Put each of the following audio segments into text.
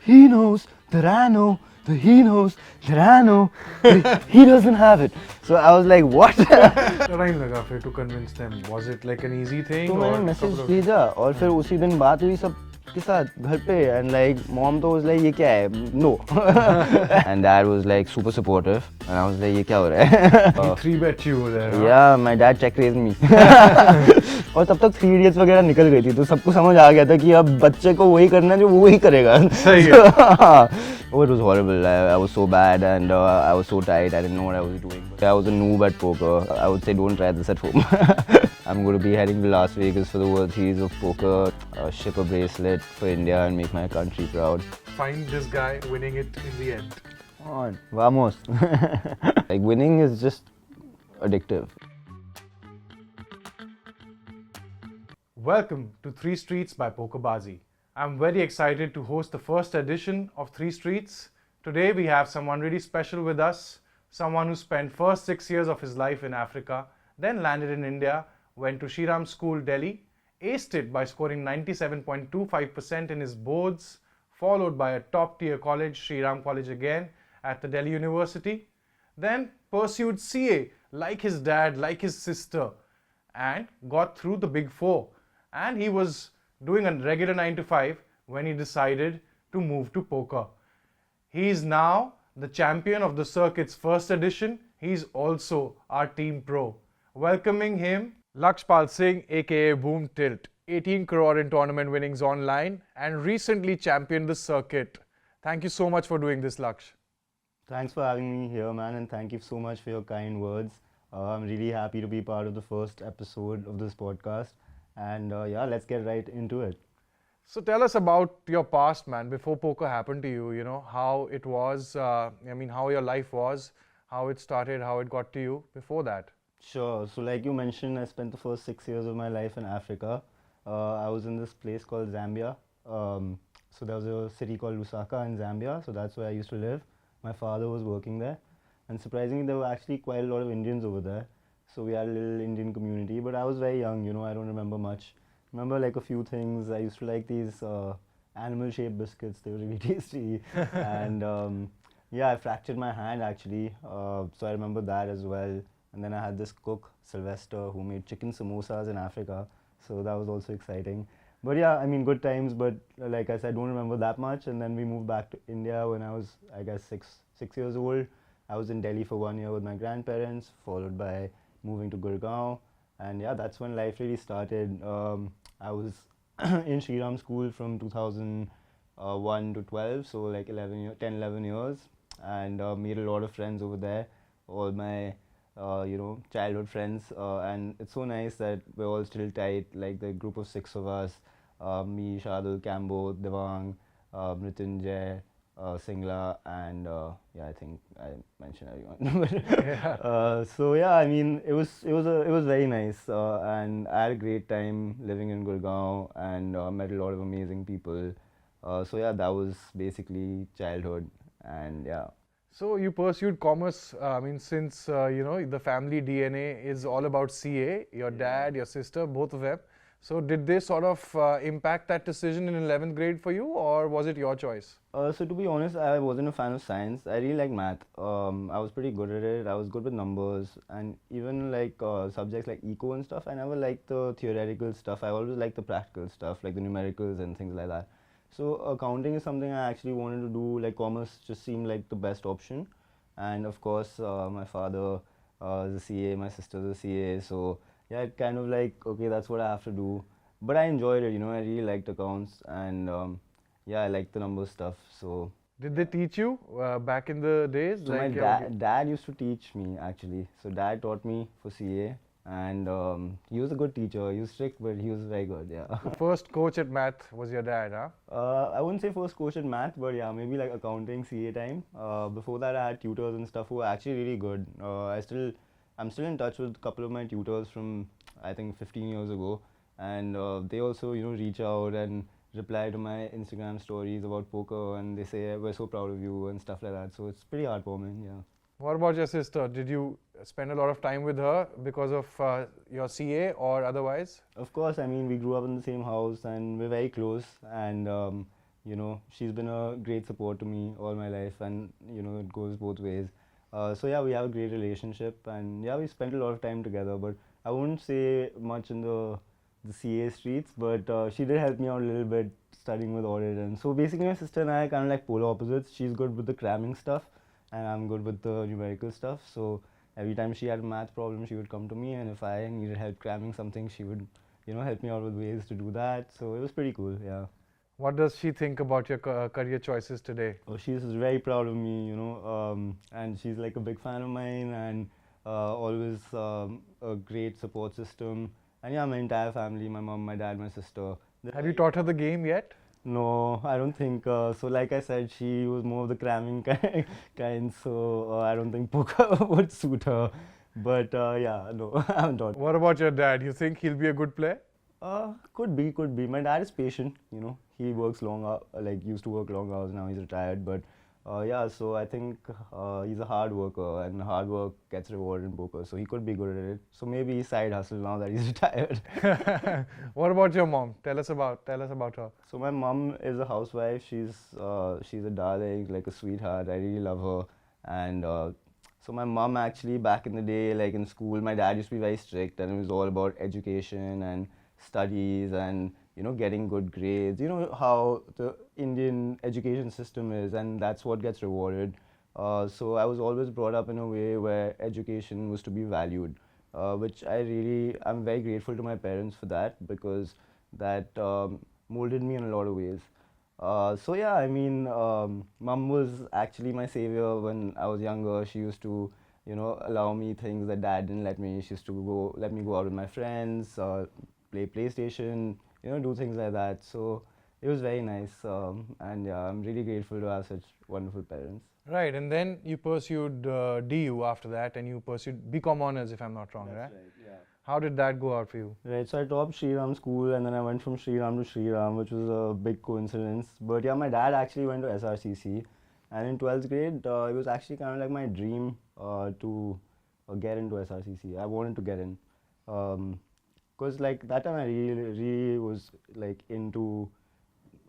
he knows that I know that he knows that I know that he doesn't have it. So I was like, what? Time लगा फिर to convince them. Was it like an easy thing? तो or मैंने a message couple of- भेजा और फिर उसी दिन बात हुई सब के साथ घर पे एंड लाइक मॉम तो वाज लाइक ये क्या है no and dad was like super supportive and I was like ये क्या हो रहा है He 3-bet you were there. huh? या my dad check raise me और तब तक 3 इडियट्स वगैरह निकल गई थी तो सबको समझ आ गया था कि अब बच्चे को वही करना है जो वो ही करेगा सही है Oh, it was horrible. I was so bad and I was so tired. I didn't know what I was doing. I was a noob at poker. I would say don't try this at home. I'm going to be heading to Las Vegas for the World Series of Poker, ship a bracelet for India and make my country proud. Find this guy winning it in the end. Come on, vamos. Like winning is just addictive. Welcome to 3 Streets by PokerBaazi. I'm very excited to host the first edition of 3 Streets. Today we have someone really special with us, someone who spent first 6 years of his life in Africa, then landed in India, went to Shriram School, Delhi, aced it by scoring 97.25% in his boards, followed by a top tier college, Shriram College again, at the Delhi University, then pursued CA like his dad, like his sister, and got through the big four. And he was doing a regular 9 to 5 when he decided to move to poker. He is now the champion of the circuit's first edition. He's also our team pro. Welcoming him, Laksh Singh, aka Boom Tilt, 18 crore in tournament winnings online and recently championed the circuit. Thank you so much for doing this, Laksh. Thanks for having me here, man, and thank you so much for your kind words. I'm really happy to be part of the first episode of this podcast. And yeah, let's get right into it. So tell us about your past, man, before poker happened to you, how it was, how your life was, how it started, how it got to you before that. Sure. So like you mentioned, I spent the first 6 years of my life in Africa. I was in this place called Zambia. So there was a city called Lusaka in Zambia. So that's where I used to live. My father was working there. And surprisingly, there were actually quite a lot of Indians over there. So we had a little Indian community, but I was very young, I don't remember much. Remember like a few things. I used to like these animal-shaped biscuits. They were really tasty. And yeah, I fractured my hand actually. So I remember that as well. And then I had this cook, Sylvester, who made chicken samosas in Africa. So that was also exciting. But yeah, I mean, good times. But like I said, I don't remember that much. And then we moved back to India when I was, I guess, six years old. I was in Delhi for 1 year with my grandparents, followed by moving to Gurgaon, and yeah, that's when life really started. I was in Shriram School from 2001 to 12, so like 10, 11 years, and made a lot of friends over there, all my childhood friends, and it's so nice that we're all still tight, like the group of 6 of us, me, Shadul, Cambo, Devang, Mrityunjay, Singla, and yeah, I think I mentioned everyone. Yeah. So yeah, I mean, it was very nice, and I had a great time living in Gurgaon, and met a lot of amazing people. So yeah, that was basically childhood, and yeah. So you pursued commerce, since, the family DNA is all about CA, your dad, your sister, both of them. So did they sort of impact that decision in 11th grade for you, or was it your choice? So to be honest, I wasn't a fan of science. I really liked math. I was pretty good at it. I was good with numbers, and even like subjects like eco and stuff. I never liked the theoretical stuff. I always liked the practical stuff, like the numericals and things like that. So accounting is something I actually wanted to do. Like commerce just seemed like the best option, and of course, my father is a CA, my sister's a CA. So yeah, it kind of like, okay, that's what I have to do. But I enjoyed it, I really liked accounts, and yeah, I liked the numbers stuff. So Did they teach you back in the days? so my dad used to teach me actually. So dad taught me for CA, and he was a good teacher. He was strict, but he was very good. Yeah. The first coach at math was your dad, huh? I wouldn't say first coach in math, but yeah, maybe like accounting, CA time. Before that, I had tutors and stuff who were actually really good. I'm still in touch with a couple of my tutors from I think 15 years ago, and they also reach out and reply to my Instagram stories about poker, and they say we're so proud of you and stuff like that. So it's pretty heartwarming, yeah. What about your sister? Did you spend a lot of time with her because of your CA or otherwise? Of course, I mean we grew up in the same house and we're very close, and she's been a great support to me all my life, and it goes both ways. So yeah, we have a great relationship, and yeah, we spent a lot of time together. But I wouldn't say much in the CA streets, but she did help me out a little bit studying with audit. And so basically, my sister and I are kind of like polar opposites. She's good with the cramming stuff, and I'm good with the numerical stuff. So every time she had a math problem, she would come to me, and if I needed help cramming something, she would, help me out with ways to do that. So it was pretty cool, yeah. What does she think about your career choices today? Oh, she's very proud of me, and she's like a big fan of mine, and always a great support system. And yeah, my entire family, my mom, my dad, my sister. Have you taught her the game yet? No, I don't think so. Like I said, she was more of the cramming kind, so I don't think poker would suit her. But yeah, no, I haven't taught. What about your dad? You think he'll be a good player? Could be, could be. My dad is patient, He works long hours, like used to work long hours, now he's retired. But yeah, so I think he's a hard worker, and hard work gets rewarded in poker. So he could be good at it. So maybe he side hustle now that he's retired. What about your mom? Tell us about her. So my mom is a housewife. She's a darling, like a sweetheart. I really love her. And so my mom actually back in the day, like in school, my dad used to be very strict, and it was all about education and studies and getting good grades. You know how the Indian education system is, and that's what gets rewarded. So I was always brought up in a way where education was to be valued, which I'm very grateful to my parents for that, because that molded me in a lot of ways. So yeah, I mean, mom was actually my savior when I was younger. She used to, allow me things that dad didn't let me. She used to let me go out with my friends, play PlayStation, do things like that. So it was very nice, and yeah, I'm really grateful to have such wonderful parents. Right, and then you pursued DU after that, and you pursued BCom honors, if I'm not wrong, right? That's right, yeah. How did that go out for you? Right, so I topped Sriram school, and then I went from Sriram to Sriram, which was a big coincidence. But yeah, my dad actually went to SRCC, and in 12th grade, it was actually kind of like my dream to get into SRCC. I wanted to get in. Because like that time I really was like into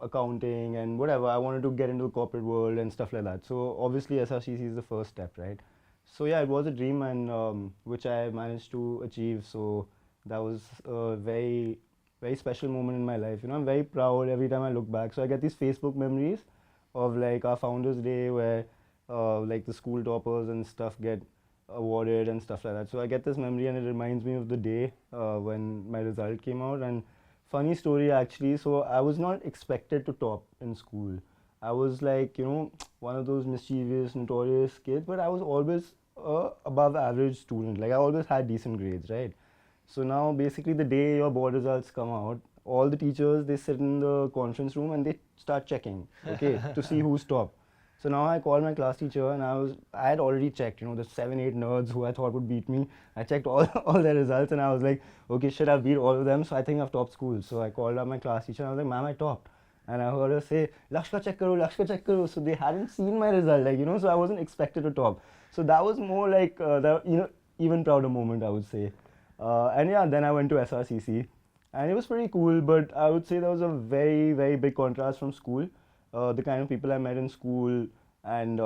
accounting and whatever. I wanted to get into the corporate world and stuff like that. So obviously SRCC is the first step, right? So yeah, it was a dream, and which I managed to achieve. So that was a very, very special moment in my life. I'm very proud every time I look back. So I get these Facebook memories of like our Founders Day, where like the school toppers and stuff get awarded and stuff like that. So I get this memory, and it reminds me of the day when my result came out. And funny story actually, so I was not expected to top in school. I was like, one of those mischievous, notorious kids, but I was always above average student. Like I always had decent grades, right? So now basically the day your board results come out, all the teachers, they sit in the conference room and they start checking, okay, to see who's top. So now I called my class teacher, and I had already checked, the 7-8 nerds who I thought would beat me. I checked all their results, and I was like, okay, shit, I've beat all of them, so I think I've topped school. So I called up my class teacher, and I was like, ma'am, I topped. And I heard her say, Laksh ka check karo, Laksh ka check karo. So they hadn't seen my result, like, so I wasn't expected to top. So that was more like, even prouder moment, I would say. And yeah, then I went to SRCC, and it was pretty cool, but I would say there was a very, very big contrast from school. The kind of people I met in school, and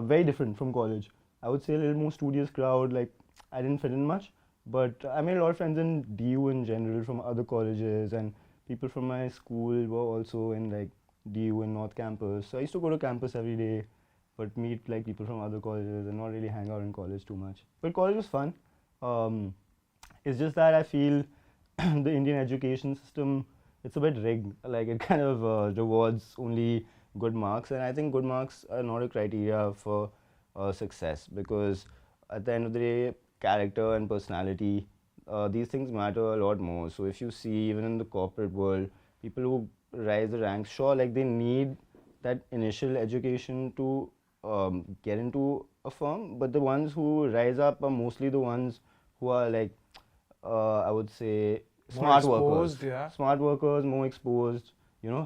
very different from college. I would say a little more studious crowd. Like I didn't fit in much, but I made a lot of friends in DU in general from other colleges, and people from my school were also in like DU in North Campus. So I used to go to campus every day, but meet like people from other colleges and not really hang out in college too much. But college was fun. It's just that I feel the Indian education system, it's a bit rigged. Like it kind of rewards only good marks, and I think good marks are not a criteria for success, because at the end of the day, character and personality, these things matter a lot more. So if you see even in the corporate world, people who rise the ranks, sure, like they need that initial education to get into a firm, but the ones who rise up are mostly the ones who are like, I would say, smart workers. Yeah. Smart workers, more exposed,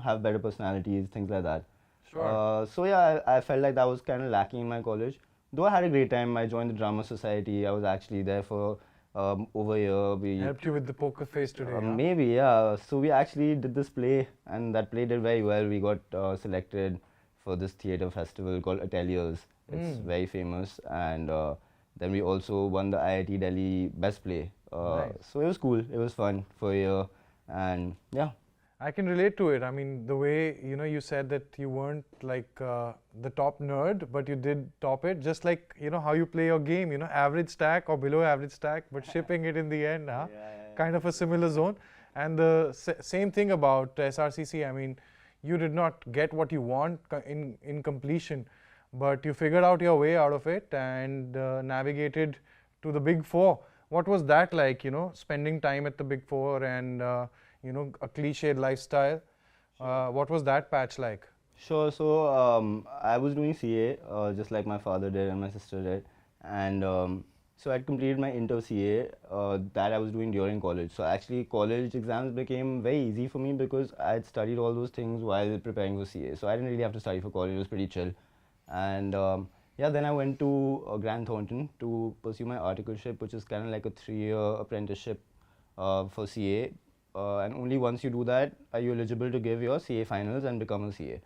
have better personalities, things like that. Sure. So yeah, I felt like that was kind of lacking in my college. Though I had a great time. I joined the drama society. I was actually there for over here. We Helped you with the poker face today, huh? maybe, yeah. So we actually did this play, and that play did very well. We got selected for this theatre festival called Ateliers. It's very famous, and then we also won the IIT Delhi Best Play. Nice. So it was cool. It was fun for a year, and yeah. I can relate to it. I mean, the way, you said that you weren't like the top nerd, but you did top it, just like, how you play your game, average stack or below average stack, but shipping it in the end, huh? Kind of a similar zone. And the same thing about SRCC. I mean, you did not get what you want in completion, but you figured out your way out of it and navigated to the Big Four. What was that like, spending time at the Big Four and a cliched lifestyle? What was that patch like? Sure. So I was doing CA, just like my father did and my sister did, and so I completed my inter CA that I was doing during college. So actually, college exams became very easy for me because I had studied all those things while preparing for CA. So I didn't really have to study for college. It was pretty chill, and yeah. Then I went to Grant Thornton to pursue my articleship, which is kind of like a 3-year apprenticeship for CA. And only once you do that are you eligible to give your CA finals and become a CA.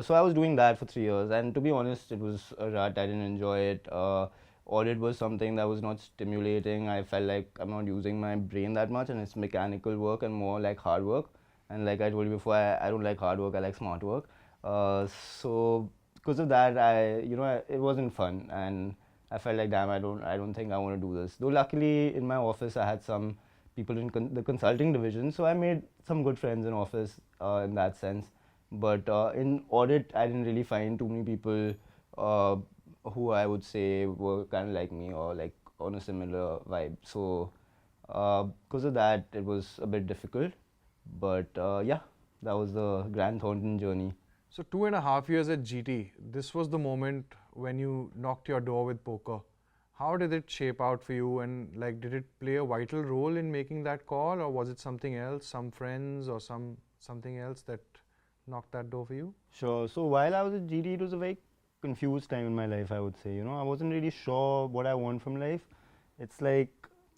So I was doing that for 3 years, and to be honest, it was a rut. I didn't enjoy it. Audit was something that was not stimulating. I felt like I'm not using my brain that much, and it's mechanical work and more like hard work. And like I told you before, I don't like hard work. I like smart work. So because of that, it wasn't fun, and I felt like, damn, I don't think I want to do this. Though luckily in my office I had some people in the consulting division, so I made some good friends in office in that sense. But in audit, I didn't really find too many people who I would say were kind of like me or like on a similar vibe. So because of that, it was a bit difficult. But yeah, that was the Grant Thornton journey. So 2.5 years at GT, this was the moment when you knocked your door with poker. How did it shape out for you, and like, did it play a vital role in making that call, or was it something else, some friends or something else that knocked that door for you? Sure. So while I was at GT, it was a very confused time in my life, I would say. I wasn't really sure what I want from life. It's like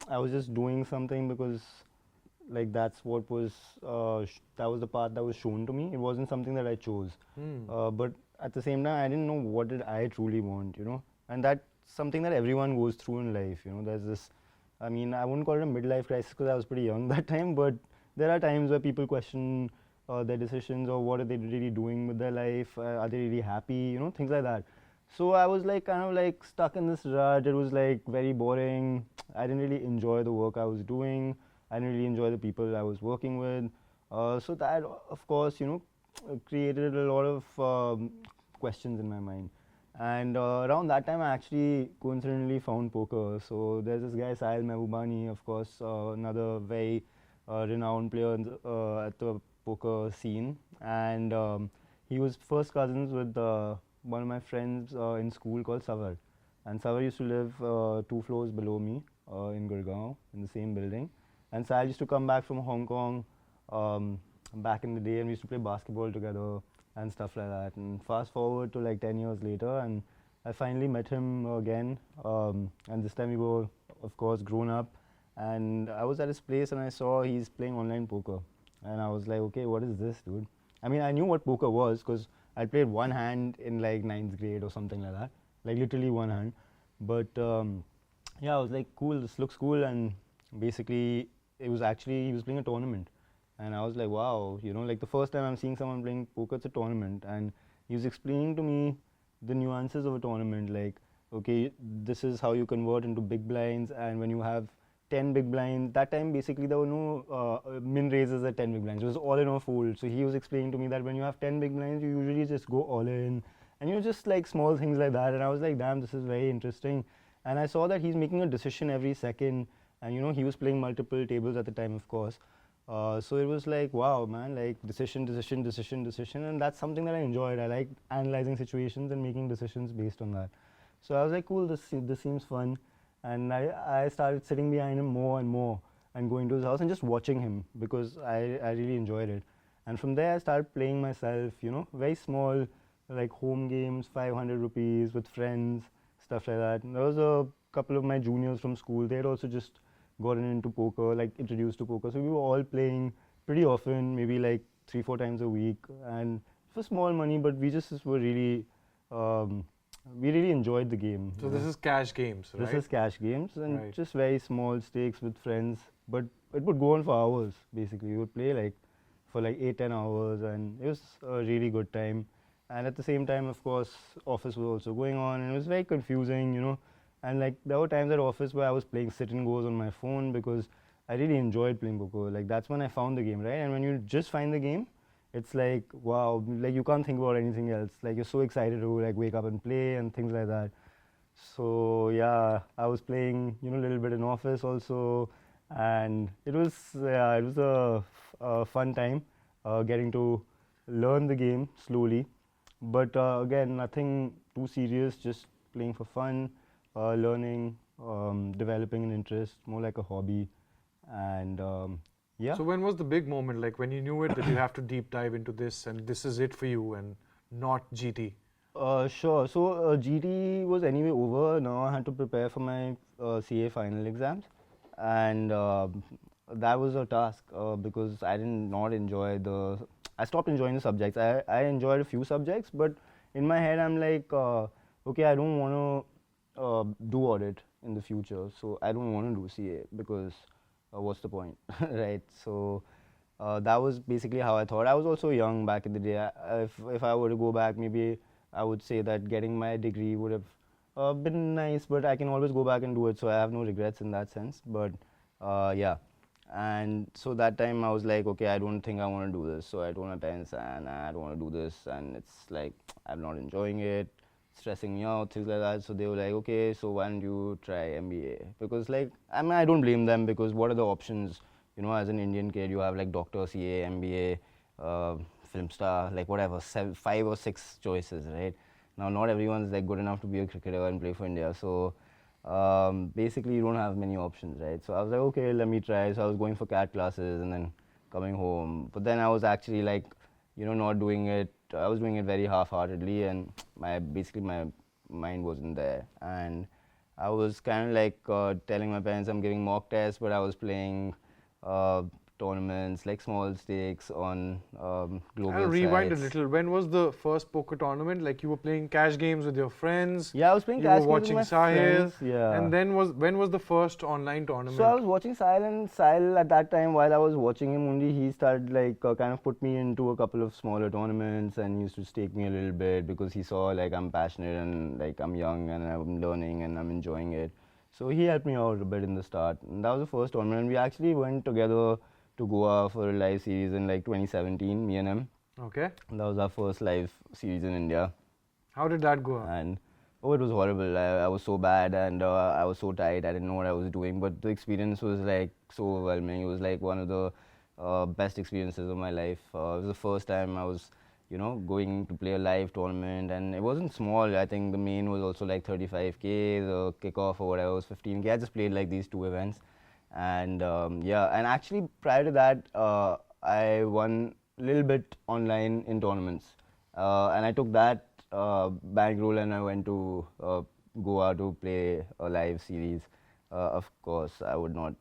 I was just doing something because like that's what was that was the path that was shown to me. It wasn't something that I chose. But at the same time, I didn't know what did I truly want, and that's something that everyone goes through in life. There's this, I mean, I wouldn't call it a midlife crisis because I was pretty young that time, but there are times where people question their decisions, or what are they really doing with their life, are they really happy, things like that. So I was like kind of like stuck in this rut. It was like very boring. I didn't really enjoy the work I was doing. I didn't really enjoy the people I was working with. So that, of course, created a lot of questions in my mind. And around that time, I actually coincidentally found poker. So there's this guy, Sahil Mehbubani, of course, another very renowned player at the poker scene. And he was first cousins with one of my friends in school called Savar. And Savar used to live 2 floors below me in Gurgaon, in the same building. And Sahil used to come back from Hong Kong back in the day, and we used to play basketball together and stuff like that. And fast forward to like 10 years later, and I finally met him again. And this time we were, of course, grown up. And I was at his place and I saw he's playing online poker. And I was like, okay, what is this, dude? I mean, I knew what poker was because I played one hand in like 9th grade or something like that, like literally one hand. But yeah, I was like, cool, this looks cool. And basically, he was playing a tournament. And I was like, wow, like the first time I'm seeing someone playing poker, it's a tournament. And he was explaining to me the nuances of a tournament, like, okay, this is how you convert into big blinds, and when you have 10 big blinds, that time basically there were no min raises at 10 big blinds, it was all in or fold. So he was explaining to me that when you have 10 big blinds, you usually just go all in, and just like small things like that. And I was like, damn, this is very interesting. And I saw that he's making a decision every second, and he was playing multiple tables at the time, of course. So it was like, wow, man, like decision, and that's something that I enjoyed. I like analyzing situations and making decisions based on that. So I was like, cool, this seems fun. And I started sitting behind him more and more and going to his house and just watching him because I really enjoyed it. And from there I started playing myself, very small, like home games, 500 rupees with friends, stuff like that. And there was a couple of my juniors from school. They had also just gotten into poker, like introduced to poker. So we were all playing pretty often, maybe like 3-4 times a week, and for small money, but we just were really, um, we really enjoyed the game. So this is cash games, right? This is cash games and Right. just very small stakes with friends, but it would go on for hours. Basically, we would play like for like 8-10 hours, and it was a really good time. And at the same time, of course, office was also going on, and it was very confusing, you know. And like there were times at office where I was playing sit and goes on my phone because I really enjoyed playing poker. Like that's when I found the game, right? And when you just find the game, it's like wow, like you can't think about anything else. Like you're so excited to like wake up and play and things like that. So yeah, I was playing, you know, a little bit in office also, and it was it was a fun time, getting to learn the game slowly. But again, nothing too serious, just playing for fun, learning, developing an interest, more like a hobby, and yeah. So when was the big moment, like when you knew it that you have to deep dive into this and this is it for you and not GT? Sure. So GT was anyway over. Now I had to prepare for my CA final exams, and that was a task because I did not enjoy the. I stopped enjoying the subjects. I enjoyed a few subjects, but in my head I'm like, okay, I don't want to do audit in the future, so I don't want to do CA because what's the point, right? So. That was basically how I thought. I was also young back in the day. If I were to go back, maybe I would say that getting my degree would have been nice, but I can always go back and do it, so I have no regrets in that sense. But yeah, and so that time I was like, okay, I don't think I want to do this. So I told my parents, and I don't want to do this, and it's like I'm not enjoying it, stressing me out, things like that. So they were like, okay, so why don't you try MBA? Because like, I mean, I don't blame them because what are the options? You know, as an Indian kid, you have like doctor, CA, MBA, film star, like whatever, 5 or 6 choices, right? Now, not everyone's like good enough to be a cricketer and play for India. So basically, you don't have many options, right? So I was like, okay, let me try. So I was going for CAT classes and then coming home. But then I was actually like, you know, not doing it. I was doing it very half-heartedly, and basically my mind wasn't there. And I was kind of like telling my parents I'm giving mock tests, but I was playing uh, tournaments, like small stakes on global I'll rewind a sites. little. When was the first poker tournament? Like you were playing cash games with your friends. Yeah, I was playing You were cash games with watching my Sahil. friends. Yeah. And then when was the first online tournament? So I was watching Sahil, and Sahil at that time, while I was watching him only, he started like kind of put me into a couple of smaller tournaments and he used to stake me a little bit because he saw like I'm passionate and like I'm young and I'm learning and I'm enjoying it. So he helped me out a bit in the start. And that was the first tournament. And we actually went together to Goa for a live series in like 2017, me and him. Okay. And that was our first live series in India. How did that go? And oh, it was horrible. I was so bad and I was so tight. I didn't know what I was doing. But the experience was like so overwhelming. It was like one of the best experiences of my life. It was the first time I was, you know, going to play a live tournament, and it wasn't small. I think the main was also like 35K. The kickoff or whatever was 15K. I just played like these 2 events, and yeah. And actually, prior to that, I won a little bit online in tournaments, and I took that bankroll and I went to Goa to play a live series. Of course, I would not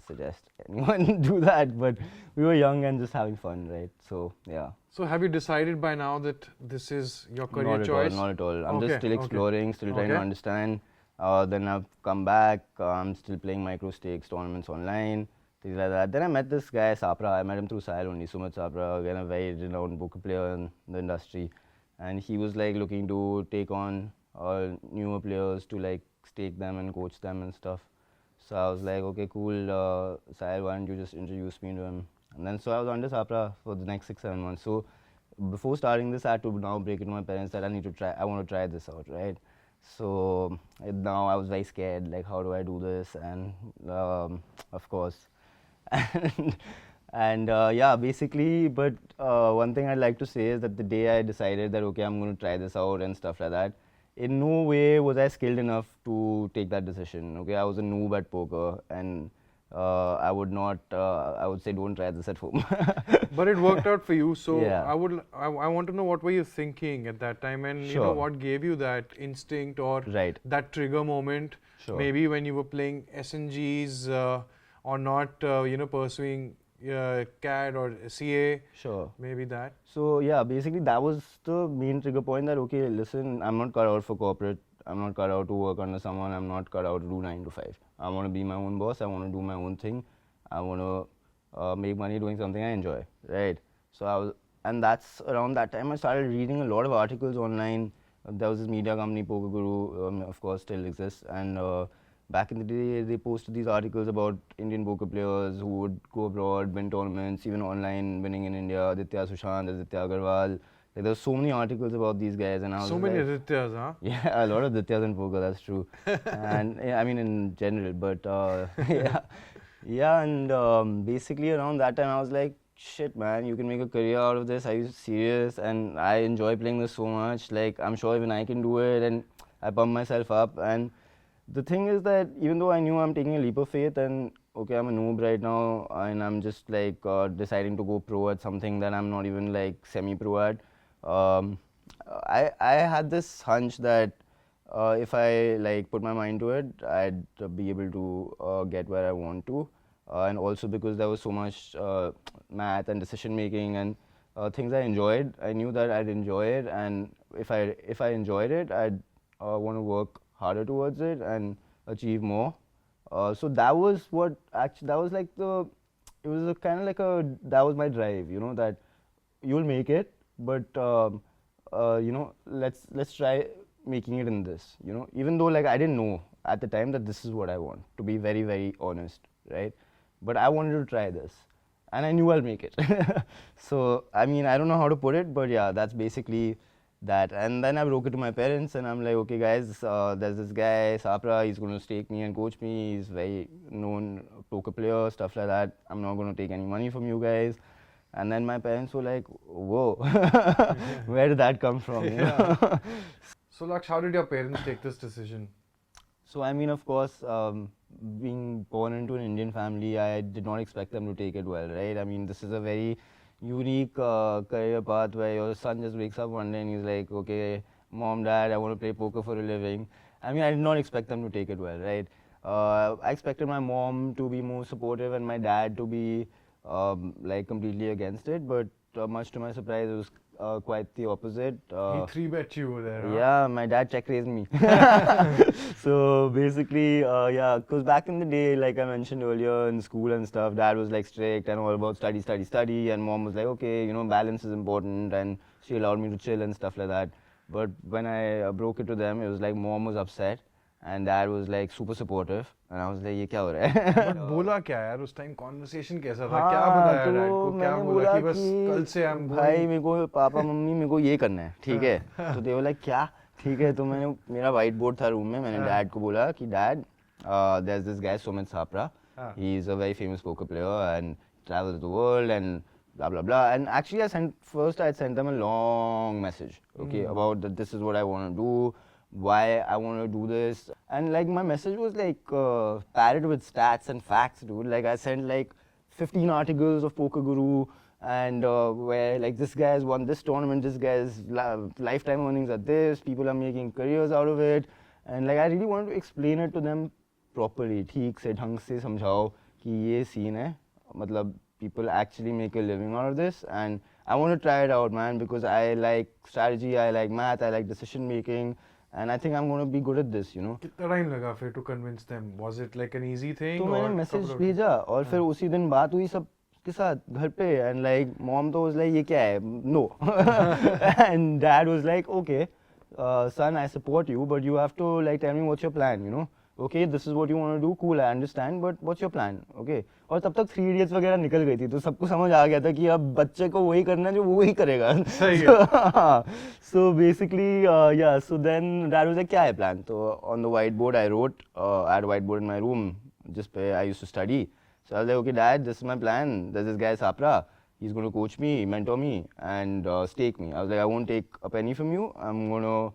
suggest anyone do that, but we were young and just having fun, right? So yeah. So have you decided by now that this is your career Not at choice? all, not at all. I'm Okay, just still okay. exploring, still trying to Okay. understand. Then I've come back. I'm still playing micro stakes tournaments online, things like that. Then I met this guy Sapra. I met him through Sahil only. Sumit Sapra, again a very renowned poker player in the industry, and he was like looking to take on newer players to like stake them and coach them and stuff. So I was like, okay, cool. Sahil, why don't you just introduce me to him? And then so I was under Sapra for the next 6-7 months. So before starting this, I had to now break it to my parents that I need to try. I want to try this out, right? So now I was very scared. Like, how do I do this? And of course, and yeah, basically. But one thing I'd like to say is that the day I decided that okay, I'm going to try this out and stuff like that, in no way was I skilled enough to take that decision. Okay, I was a noob at poker, and I would not. I would say don't try this at home. But it worked out for you. So Yeah. I want to know what were you thinking at that time, and you know Sure. what gave you that instinct or Right. that trigger moment. Sure. Maybe when you were playing SNGs or not, you know, pursuing CAD or CA. Sure. Maybe that. So yeah, basically that was the main trigger point that okay, listen, I'm not cut out for corporate. I'm not cut out to work under someone. I'm not cut out to do 9 to 5. I want to be my own boss. I want to do my own thing. I want to make money doing something I enjoy, right? So I was, and that's around that time I started reading a lot of articles online. There was this media company, Poker Guru, of course, still exists, and back in the day, they posted these articles about Indian poker players who would go abroad, win tournaments, even online, winning in India. Aditya Sushant, Aditya Agarwal. Like, there were so many articles about these guys, and I was So many like, Adityas, huh? yeah, a lot of Adityas in poker. That's true, and yeah, I mean in general, but yeah, yeah, and basically around that time, I was like, shit, man, you can make a career out of this. Are you serious? And I enjoy playing this so much. Like, I'm sure even I can do it, and I pump myself up. And the thing is that even though I knew I'm taking a leap of faith and okay, I'm a noob right now and I'm just like deciding to go pro at something that I'm not even like semi-pro at, um, I had this hunch that if I like put my mind to it, I'd be able to get where I want to, and also because there was so much math and decision making and things I enjoyed. I knew that I'd enjoy it, and if I enjoyed it, I'd want to work harder towards it and achieve more. So that was what actually that was like the it was a kind of like a that was my drive, you know, that you'll make it, but you know, let's try making it in this, you know, even though like I didn't know at the time that this is what I want, to be very very honest, right? But I wanted to try this, and I knew I'll make it. So I mean, I don't know how to put it, but yeah, that's basically that. And then I broke it to my parents, and I'm like, okay, guys, there's this guy Sapra. He's going to stake me and coach me. He's very known poker player, stuff like that. I'm not going to take any money from you guys. And then my parents were like, whoa, where did that come from? You know? So Laksh, how did your parents take this decision? So I mean, of course, being born into an Indian family, I did not expect them to take it well, right? I mean, this is a very unique career path where your son just wakes up one day and he's like, okay, mom, dad, I want to play poker for a living. I mean, I did not expect them to take it well, right? I expected my mom to be more supportive and my dad to be like completely against it, but much to my surprise, it was quite the opposite. He 3-bet you there, huh? Yeah, my dad check raised me. So basically, yeah, because back in the day, like I mentioned earlier in school and stuff, dad was like strict and all about study, study, study, and mom was like, okay, you know, balance is important, and she allowed me to chill and stuff like that. But when I broke it to them, it was like mom was upset and dad was like super supportive, and I was like, ये क्या हो रहा है? But बोला क्या यार उस time conversation कैसा था? हाँ, क्या बताया तो dad को? क्या मैंने बोला बोला कि बस कल से I'm भाई going? मेरे को पापा मम्मी मेरे को ये करना है, ठीक है? तो they were like क्या? ठीक है, तो मैंने मेरा white board था रूम में, मैंने dad को बोला कि dad, there's this guy Sumit Sapra, he's a very famous poker player and travels the world and blah blah blah. And actually I sent them a long message, okay, about that this is what I want to do, why I want to do this, and like my message was like padded with stats and facts, dude. Like I sent like 15 articles of Poker Guru, and where like this guy has won this tournament, this guy's lifetime earnings are this, people are making careers out of it, and like I really wanted to explain it to them properly, ठीक से ढंग से समझाओ कि ये scene है, मतलब people actually make a living out of this, and I want to try it out, man, because I like strategy, I like math, I like decision making. And I think I'm going to be good at this, you know. कितना time लगा फिर to convince them? Was it like an easy thing? तो or मैंने message भेजा और फिर उसी दिन बात हुई सब के साथ घर पे, and like mom तो was like ये क्या है, no. And dad was like, okay, son, I support you, but you have to like tell me what's your plan, you know. Okay, this is what you want to do, cool, I understand, but what's your plan? Okay. और तब तक 3 Idiots वगैरह निकल गई थी, तो सबको समझ आ गया था कि अब बच्चे को वही करना है जो वो ही करेगा. सही है. So basically, yeah, so then dad was like, क्या है plan? So on the whiteboard I wrote, I had a whiteboard in my room, just where I used to study. So I was like, okay dad, this is my plan, there's this guy Sapra, he's going to coach me, mentor me, and stake me. I was like, I won't take a penny from you, I'm going to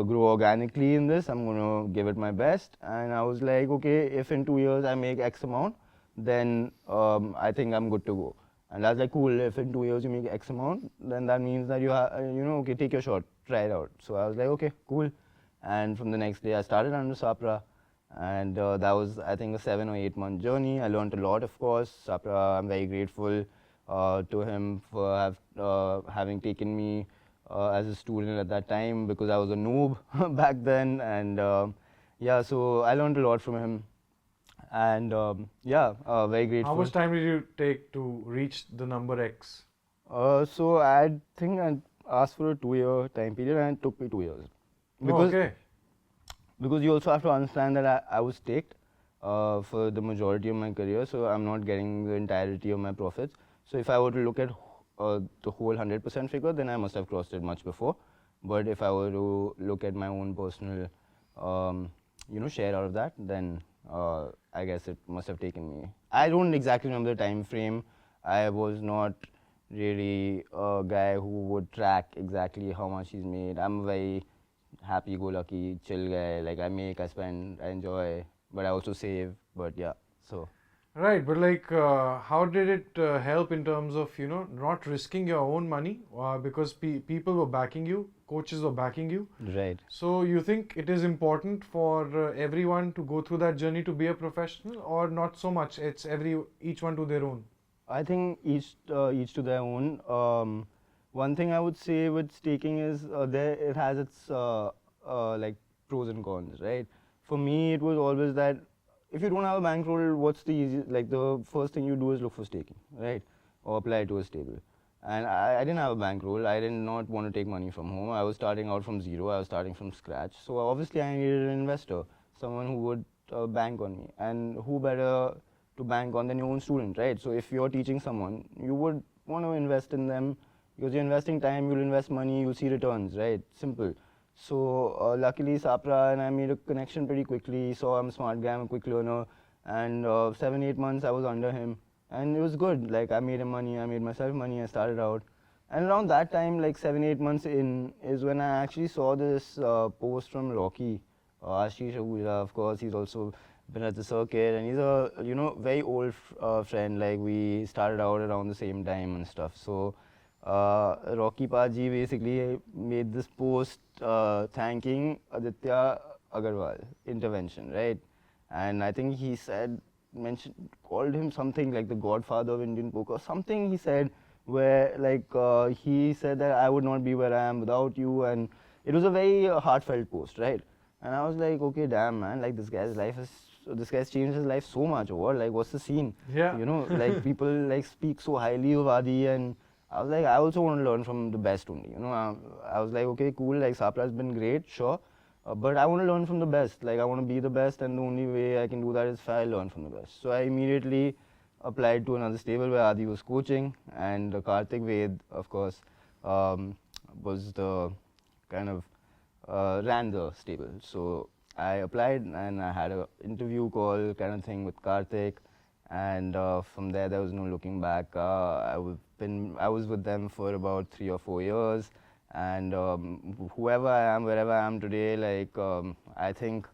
grow organically in this, I'm going to give it my best. And I was like, okay, if in 2 years I make X amount, then I think I'm good to go. And I was like, cool, if in 2 years you make X amount, then that means that okay, take your shot, try it out. So I was like, okay, cool. And from the next day, I started under Sapra. And that was, I think, a 7 or 8 month journey. I learned a lot, of course. Sapra, I'm very grateful to him for having taken me as a student at that time, because I was a noob back then. And yeah, so I learned a lot from him. And yeah, very grateful. How much time did you take to reach the number X? So I think I asked for a 2 year time period, and it took me 2 years. Because, okay. because you also have to understand that I was staked for the majority of my career, so I'm not getting the entirety of my profits. So if I were to look at the whole 100% figure, then I must have crossed it much before. But if I were to look at my own personal, share out of that, then I guess it must have taken me. I don't exactly remember the time frame. I was not really a guy who would track exactly how much he's made. I'm a very happy-go-lucky, chill guy. Like, I make, I spend, I enjoy, but I also save. But yeah, so. Right, but like, how did it help in terms of, not risking your own money because people were backing you, coaches were backing you. Right. So you think it is important for everyone to go through that journey to be a professional, or not so much? It's each one to their own. I think each to their own. One thing I would say with staking is it has its like pros and cons, right? For me, it was always that if you don't have a bankroll, what's the easiest? Like, the first thing you do is look for staking, right? Or apply to a stable. And I didn't have a bankroll. I did not want to take money from home. I was starting out from zero. I was starting from scratch. So obviously, I needed an investor, someone who would bank on me. And who better to bank on than your own student, right? So if you're teaching someone, you would want to invest in them, because you're investing time, you'll invest money, you'll see returns, right? Simple. So luckily, Sapra and I made a connection pretty quickly. So I'm a smart guy, I'm a quick learner, and 7, 8 months I was under him, and it was good. Like, I made him money, I made myself money, I started out. And around that time, like 7, 8 months in, is when I actually saw this post from Rocky, Ashish Ahuja, of course. He's also been at the circuit, and he's a very old friend. Like, we started out around the same time and stuff. So Rocky Paji basically made this post thanking Aditya Agarwal intervention, right? And I think he called him something like the godfather of Indian poker, something he said, where like he said that I would not be where I am without you, and it was a very heartfelt post, right? And I was like, okay, damn, man, like this guy's changed his life so much. Or like, what's the scene? Yeah. Like people like speak so highly of Adi, and I was like, I also want to learn from the best only. I was like, okay, cool. Like, Sapra's been great, sure, but I want to learn from the best. Like, I want to be the best, and the only way I can do that is if I learn from the best. So I immediately applied to another stable where Adi was coaching, and Karthik Ved, of course, was the kind of ran the stable. So I applied, and I had an interview call kind of thing with Karthik, and from there was no looking back. I was with them for about 3 or 4 years, and whoever I am, wherever I am today, like I think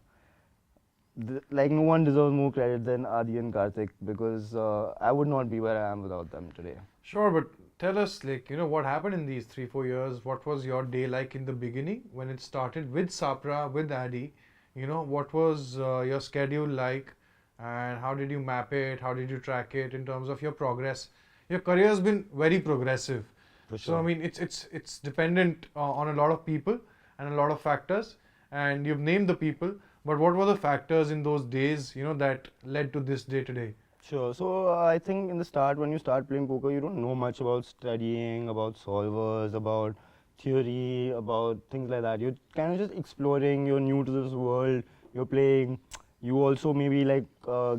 like no one deserves more credit than Adi and Karthik, because I would not be where I am without them today. Sure, but tell us, like, what happened in these 3-4 years? What was your day like in the beginning when it started with Sapra, with Adi? What was your schedule like, and how did you map it? How did you track it in terms of your progress? Your career has been very progressive. For So sure. I mean, it's dependent on a lot of people and a lot of factors, and you've named the people. But what were the factors in those days, that led to this day today? Sure. So I think in the start, when you start playing poker, you don't know much about studying, about solvers, about theory, about things like that. You're kind of just exploring. You're new to this world. You're playing. You also maybe like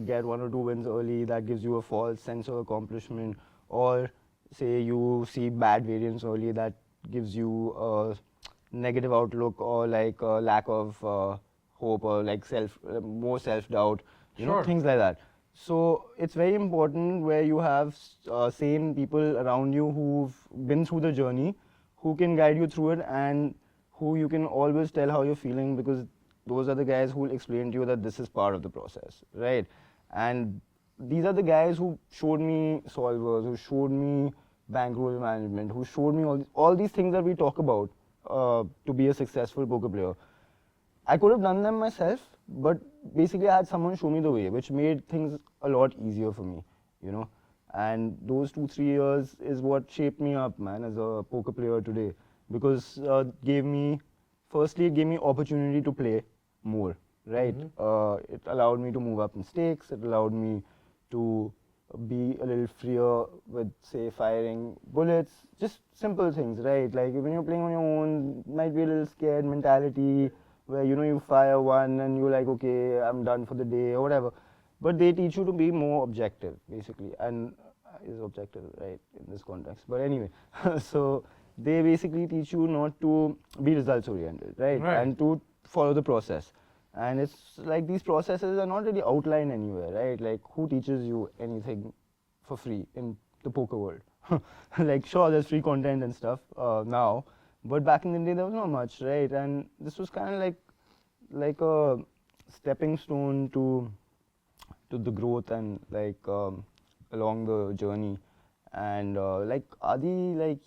get 1 or 2 wins early. That gives you a false sense of accomplishment. Or say you see bad variance early. That gives you a negative outlook, or like a lack of hope, or like more self-doubt. Sure. Things like that. So it's very important where you have sane people around you who've been through the journey, who can guide you through it, and who you can always tell how you're feeling, because those are the guys who will explain to you that this is part of the process, right? And these are the guys who showed me solvers, who showed me bankroll management, who showed me all these things that we talk about to be a successful poker player. I could have done them myself, but basically I had someone show me the way, which made things a lot easier for me, you know. And those 2-3 years is what shaped me up, man, as a poker player today, because firstly, it gave me opportunity to play more, right? It allowed me to move up in stakes. It allowed me to be a little freer with, say, firing bullets. Just simple things, right? Like when you're playing on your own, might be a little scared mentality where, you know, you fire one and you're like, okay, I'm done for the day or whatever. But they teach you to be more objective, basically, and is objective, right, in this context. But anyway, so they basically teach you not to be results oriented, right? And to follow the process. And it's like these processes are not really outlined anywhere, right? Like who teaches you anything for free in the poker world? Like sure, there's free content and stuff now, but back in the day there was not much, right? And this was kind of like a stepping stone to the growth and like along the journey. And like Adi, like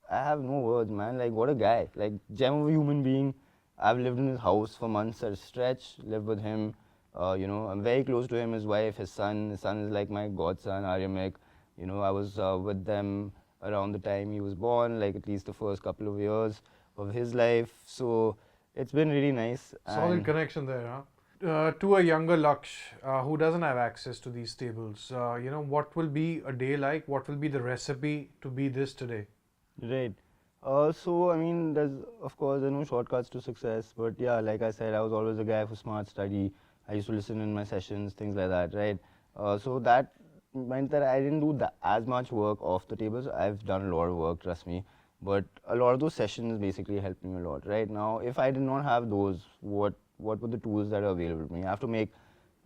I have no words, man. Like what a guy, like gem of a human being. I've lived in his house for months at a stretch, lived with him. You know, I'm very close to him, his wife, his son. His son is like my godson, Aryamek. You know, I was with them around the time he was born, like at least the first couple of years of his life. So it's been really nice. Solid connection there, huh? To a younger Laksh who doesn't have access to these tables, you know, what will be a day like? What will be the recipe to be this today? Right. So, I mean, there's, of course, there are no shortcuts to success. But yeah, like I said, I was always a guy for smart study. I used to listen in my sessions, things like that, right? So that meant that I didn't do as much work off the tables. I've done a lot of work, trust me. But a lot of those sessions basically helped me a lot, right? Now, if I did not have those, what were the tools that are available to me? I have to make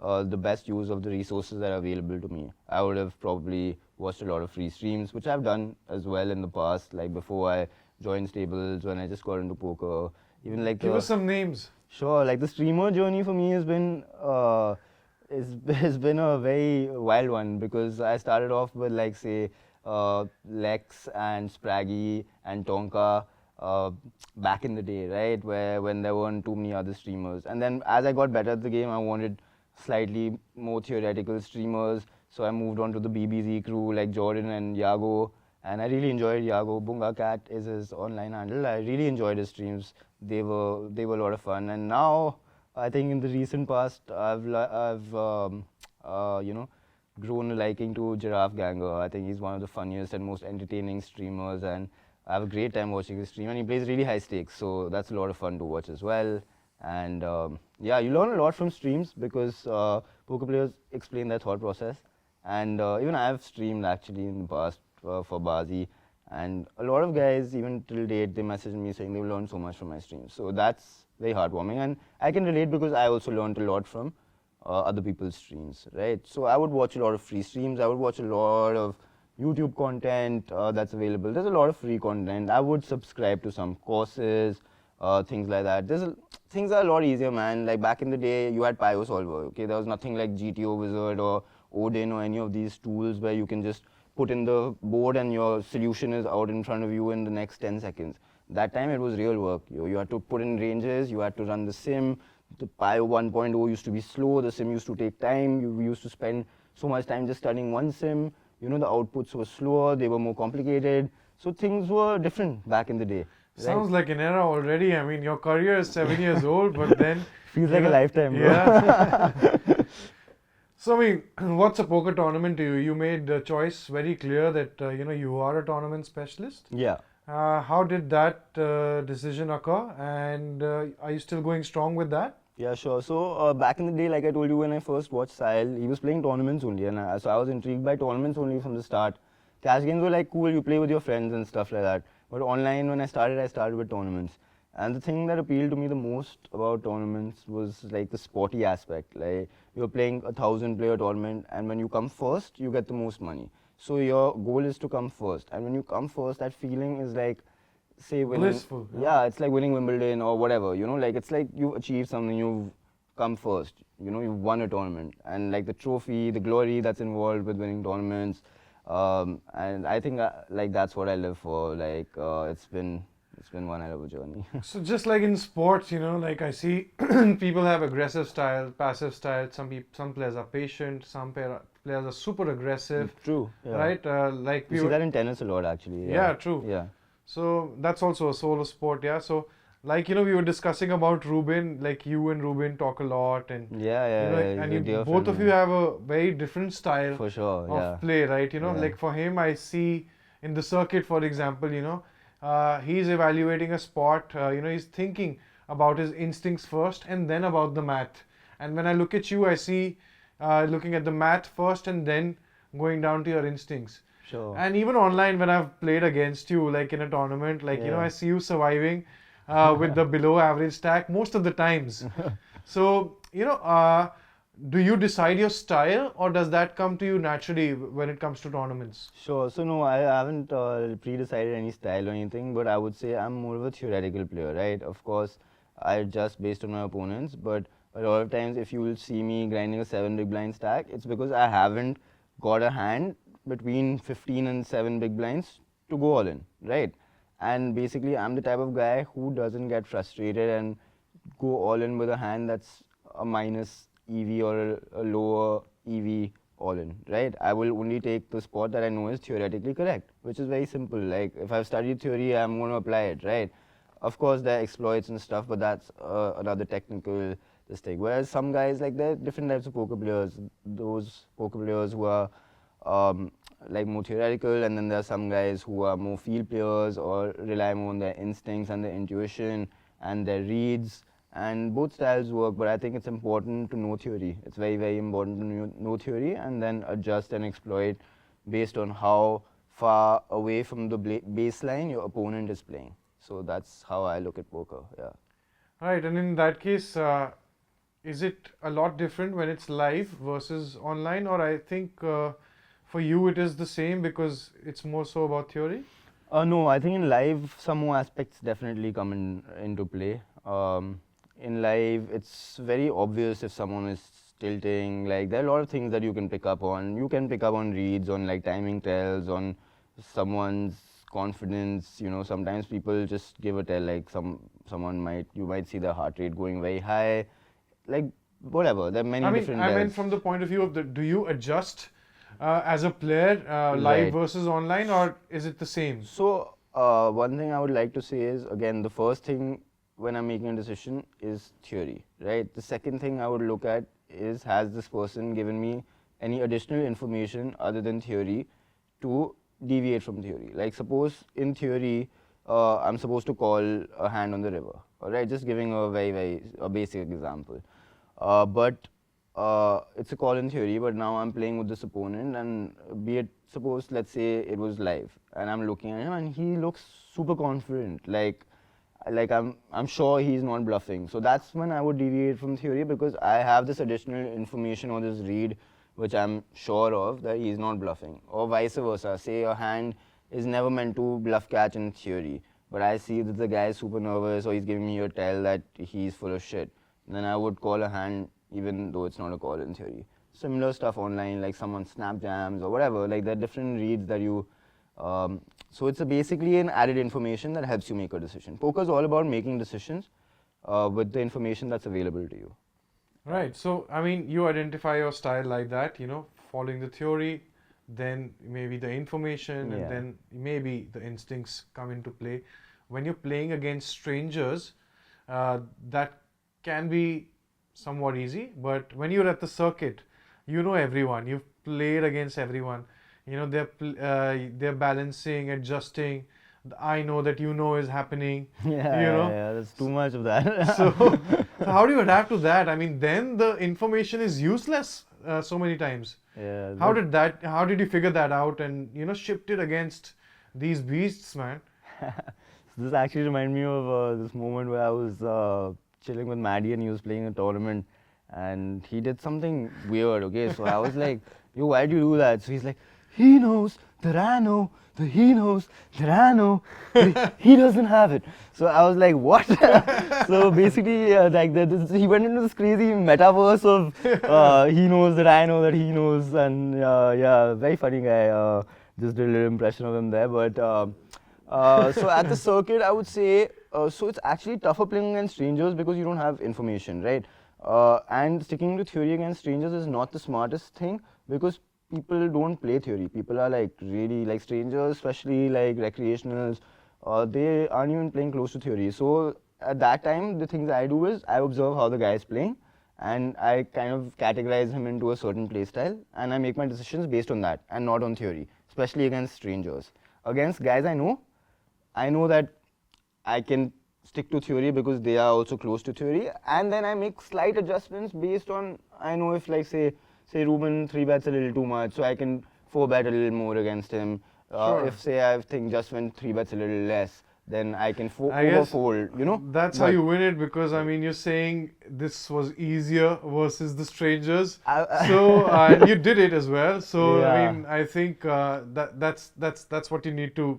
the best use of the resources that are available to me. I would have probably watched a lot of free streams, which I've done as well in the past, like before I joined stables, when I just got into poker. Even like give us some names. Sure, like the streamer journey for me has been has been a very wild one, because I started off with like say Lex and Spraggy and Tonka back in the day, right, when there weren't too many other streamers. And then as I got better at the game, I wanted slightly more theoretical streamers, so I moved on to the BBZ crew like Jordan and Yago, and I really enjoyed Yago. Bunga Cat is his online handle. I really enjoyed his streams. They were a lot of fun. And now I think in the recent past I've you know, grown a liking to Giraffe Ganger. I think he's one of the funniest and most entertaining streamers, and I have a great time watching his stream, and he plays really high stakes, so that's a lot of fun to watch as well. And yeah, you learn a lot from streams, because poker players explain their thought process. And even I have streamed actually in the past for Baazi, and a lot of guys, even till date, they message me saying they've learned so much from my streams. So that's very heartwarming, and I can relate because I also learned a lot from other people's streams, right? So I would watch a lot of free streams. I would watch a lot of YouTube content that's available. There's a lot of free content. I would subscribe to some courses, things like that. Things are a lot easier, man. Like back in the day, you had PioSolver, okay? There was nothing like GTO Wizard or Odin or any of these tools where you can just put in the board and your solution is out in front of you in the next 10 seconds. That time it was real work. You had to put in ranges, you had to run the sim. The Pio 1.0 used to be slow, the sim used to take time. You used to spend so much time just studying one sim. You know, the outputs were slower, they were more complicated. So things were different back in the day. Sounds like an era already. I mean, your career is 7 years old, but then... Feels like a lifetime, bro. Yeah. So, I mean, what's a poker tournament to you? You made the choice very clear that, you know, you are a tournament specialist. Yeah. How did that decision occur? And are you still going strong with that? Yeah, sure. So, back in the day, like I told you, when I first watched Sahil, he was playing tournaments only. And so I was intrigued by tournaments only from the start. Cash games were like cool, you play with your friends and stuff like that. But online, when I started with tournaments. And the thing that appealed to me the most about tournaments was like the sporty aspect. Like you're playing 1,000-player tournament, and when you come first, you get the most money. So your goal is to come first. And when you come first, that feeling is like, say, winning. Blissful. Yeah, it's like winning Wimbledon or whatever. You know, like it's like you've achieved something, you've come first. You know, you've won a tournament, and like the trophy, the glory that's involved with winning tournaments, and I think like that's what I live for. Like it's been one hell of a journey. So just like in sports, like I see people have aggressive style, passive style. Some players are patient. Some players are super aggressive, True. Yeah. right? Like You see that in tennis a lot, actually. Yeah, true. Yeah. So that's also a solo sport, yeah. So like we were discussing about Ruben, like you and Ruben talk a lot, and Yeah. and He's a dear both friend, of you man. have a very different style For sure. of Yeah. play, right? Yeah. Like for him, I see in the circuit, for example, he's evaluating a spot. He's thinking about his instincts first, and then about the math. And when I look at you, I see looking at the math first, and then going down to your instincts. Sure. And even online, when I've played against you, like in a tournament, like Yeah. I see you surviving with the below average stack most of the times. So do you decide your style, or does that come to you naturally when it comes to tournaments? Sure. So no, I haven't pre-decided any style or anything, but I would say I'm more of a theoretical player, right? Of course, I adjust based on my opponents, but a lot of times if you will see me grinding a 7 big blind stack, it's because I haven't got a hand between 15 and 7 big blinds to go all in, right? And basically, I'm the type of guy who doesn't get frustrated and go all in with a hand that's a minus EV or a lower EV all in, right? I will only take the spot that I know is theoretically correct, which is very simple. Like if I've studied theory, I'm going to apply it, right? Of course, there are exploits and stuff, but that's another technical this thing. Whereas some guys, like there are different types of poker players. Those poker players who are like more theoretical, and then there are some guys who are more field players or rely more on their instincts and their intuition and their reads. And both styles work, but I think it's important to know theory. It's very, very important to know theory and then adjust and exploit based on how far away from the baseline your opponent is playing. So that's how I look at poker. Yeah. Right, and in that case, is it a lot different when it's live versus online, or I think for you it is the same because it's more so about theory? No, I think in live some more aspects definitely come into play. In live, it's very obvious if someone is tilting. Like there are a lot of things that you can pick up on. You can pick up on reads, on like timing tells, on someone's confidence. Sometimes people just give a tell. Like you might see their heart rate going very high. Like whatever. There are many different. I meant from the point of view of do you adjust as a player live versus online, or is it the same? So one thing I would like to say is, again, the first thing when I'm making a decision is theory, right? The second thing I would look at is, has this person given me any additional information other than theory to deviate from theory? Like suppose in theory, I'm supposed to call a hand on the river, all right? Just giving a very basic example. But it's a call in theory, but now I'm playing with this opponent, and suppose let's say it was live and I'm looking at him and he looks super confident, like I'm sure he's not bluffing. So that's when I would deviate from theory, because I have this additional information or this read which I'm sure of that he's not bluffing, or vice versa. Say a hand is never meant to bluff catch in theory, but I see that the guy is super nervous or he's giving me a tell that he's full of shit. Then I would call a hand even though it's not a call in theory. Similar stuff online, like someone snap jams or whatever. Like there are different reads that you so it's basically an added information that helps you make a decision. Poker is all about making decisions with the information that's available to you. Right. So, I mean, you identify your style like that, following the theory, then maybe the information, and then maybe the instincts come into play. When you're playing against strangers, that can be somewhat easy, but when you're at the circuit, you know everyone, you've played against everyone. They're balancing, adjusting. I know that is happening. Yeah, that's too much of that. So how do you adapt to that? I mean, then the information is useless so many times. Yeah. How did you figure that out and shift it against these beasts, man? This actually reminded me of this moment where I was chilling with Maddie and he was playing a tournament and he did something weird. Okay, so I was like, yo, why do you do that? So he's like, he knows that I know that he knows that I know that he doesn't have it. So I was like, what? So basically, he went into this crazy metaverse of he knows that I know that he knows, and yeah, very funny guy. Just did a little impression of him there, but. So at the circuit, I would say, so it's actually tougher playing against strangers because you don't have information, right? And sticking to theory against strangers is not the smartest thing because people don't play theory. People are like really like strangers, especially like recreationals. They aren't even playing close to theory. So at that time, the things I do is I observe how the guy is playing, and I kind of categorize him into a certain play style, and I make my decisions based on that and not on theory, especially against strangers. Against guys I know that I can stick to theory because they are also close to theory, and then I make slight adjustments based on, I know if like say Ruben 3-bets a little too much, so I can 4-bet a little more against him. Sure. If say I think just when 3-bets a little less, then I can I guess overfold, you know. That's how you win it, because I mean you're saying this was easier versus the strangers. So and you did it as well. So Yeah. I mean I think that's what you need to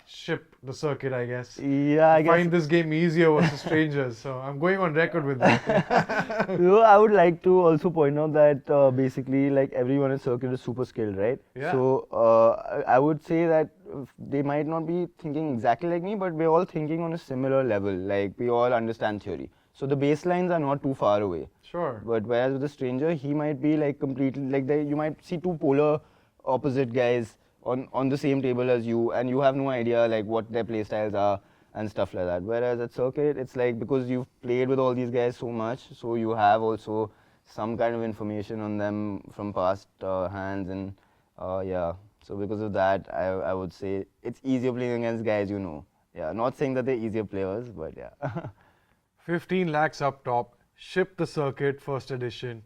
ship the circuit, I guess. Yeah, I guess. Find this game easier versus strangers. So I'm going on record with that. So I would like to also point out that basically like everyone in circuit is super skilled, right? Yeah. So I would say that they might not be thinking exactly like me, but we're all thinking on a similar level. Like we all understand theory. So the baselines are not too far away. Sure. But whereas with a stranger, he might be like completely like you might see two polar opposite guys on the same table as you, and you have no idea like what their play styles are and stuff like that. Whereas at circuit, it's like because you've played with all these guys so much, so you have also some kind of information on them from past hands, and yeah. So because of that, I would say it's easier playing against guys you know. Yeah, not saying that they're easier players, but yeah. 15 lakhs up top, ship the circuit, first edition.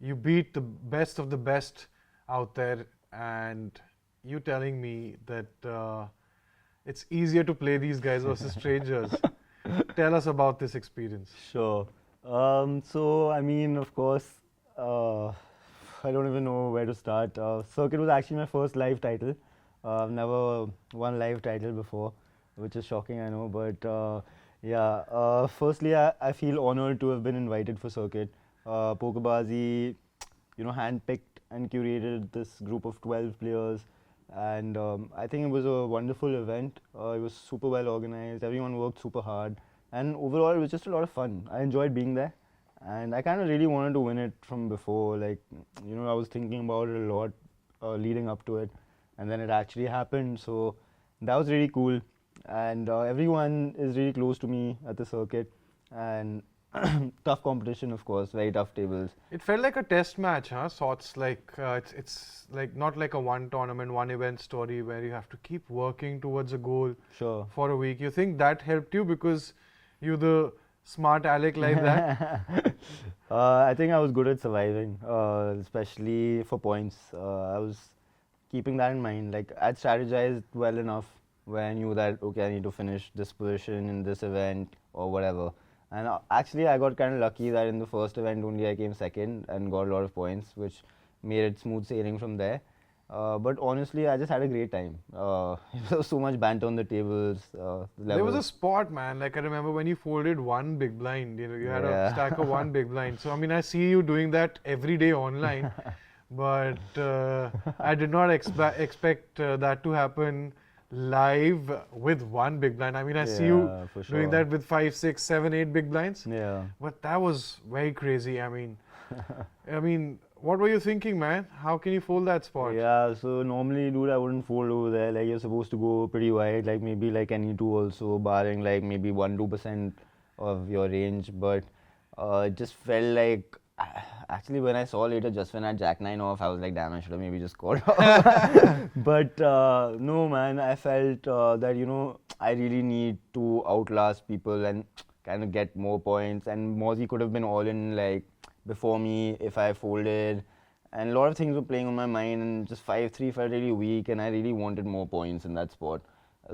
You beat the best of the best out there, and you telling me that it's easier to play these guys versus strangers. Tell us about this experience. Sure. So I mean, of course, I don't even know where to start. Circuit was actually my first live title. I've never won live title before, which is shocking, I know. But yeah, firstly, I feel honored to have been invited for Circuit. PokerBaazi, handpicked and curated this group of 12 players. And I think it was a wonderful event. It was super well organized. Everyone worked super hard. And overall, it was just a lot of fun. I enjoyed being there. And I kind of really wanted to win it from before. Like, I was thinking about it a lot leading up to it. And then it actually happened. So that was really cool. And everyone is really close to me at the circuit. And tough competition, of course, very tough tables. It felt like a test match, huh? Sorts like it's like not like a one tournament, one event story where you have to keep working towards a goal for a week. You think that helped you because you're the smart aleck like that? I think I was good at surviving, especially for points. I was keeping that in mind. Like I'd strategized well enough where I knew that okay, I need to finish this position in this event or whatever. And actually, I got kind of lucky that in the first event only I came second and got a lot of points, which made it smooth sailing from there. But honestly, I just had a great time. There was so much banter on the tables. There was a spot, man. Like I remember when you folded one big blind. You had a stack of one big blind. So I mean, I see you doing that every day online, but I did not expect that to happen live with one big blind. I mean, I see you doing that with 5, 6, 7, 8 big blinds. Yeah. But that was very crazy. I mean, what were you thinking, man? How can you fold that spot? Yeah, so normally, dude, I wouldn't fold over there. Like, you're supposed to go pretty wide, like maybe like any two also, barring like maybe 1-2% of your range. But it just felt like, actually, when I saw later, just when I jack 9 off, I was like, damn, I should have maybe just scored off. But no, man, I felt that, I really need to outlast people and kind of get more points. And Mozzie could have been all in like before me if I folded. And a lot of things were playing on my mind, and just 5-3 felt really weak, and I really wanted more points in that spot.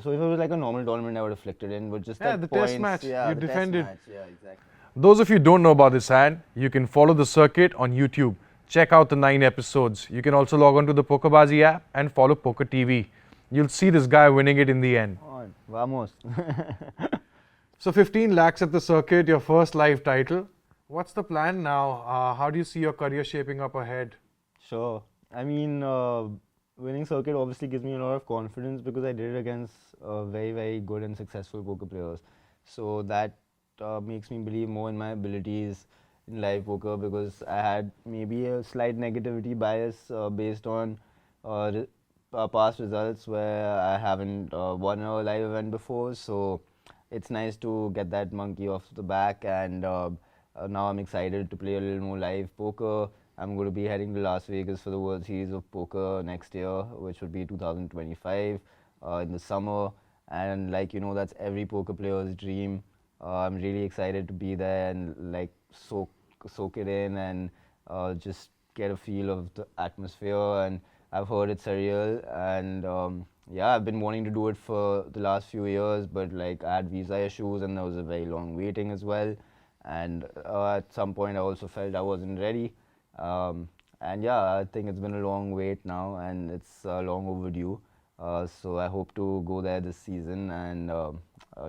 So if it was like a normal tournament, I would have flicked it in, but just that the points, test match, yeah, you defended. Test match, yeah, exactly. Those of you who don't know about this hand, you can follow the circuit on YouTube. check out the 9 episodes. You can also log on to the PokerBaazi app and follow Poker TV. You'll see this guy winning it in the end. On, vamos. So 15 lakhs at the circuit, your first live title. What's the plan now? How do you see your career shaping up ahead? Sure. I mean, winning circuit obviously gives me a lot of confidence because I did it against very, very good and successful poker players. So that makes me believe more in my abilities in live poker because I had maybe a slight negativity bias based on past results where I haven't won a live event before. So it's nice to get that monkey off the back, and now I'm excited to play a little more live poker. I'm going to be heading to Las Vegas for the World Series of Poker next year, which would be 2025 in the summer. And like you know, that's every poker player's dream. I'm really excited to be there and like soak it in and just get a feel of the atmosphere. And I've heard it's surreal, and yeah, I've been wanting to do it for the last few years, but like I had visa issues and there was a very long waiting as well. And at some point, I also felt I wasn't ready. And yeah, I think it's been a long wait now, and it's long overdue. So I hope to go there this season and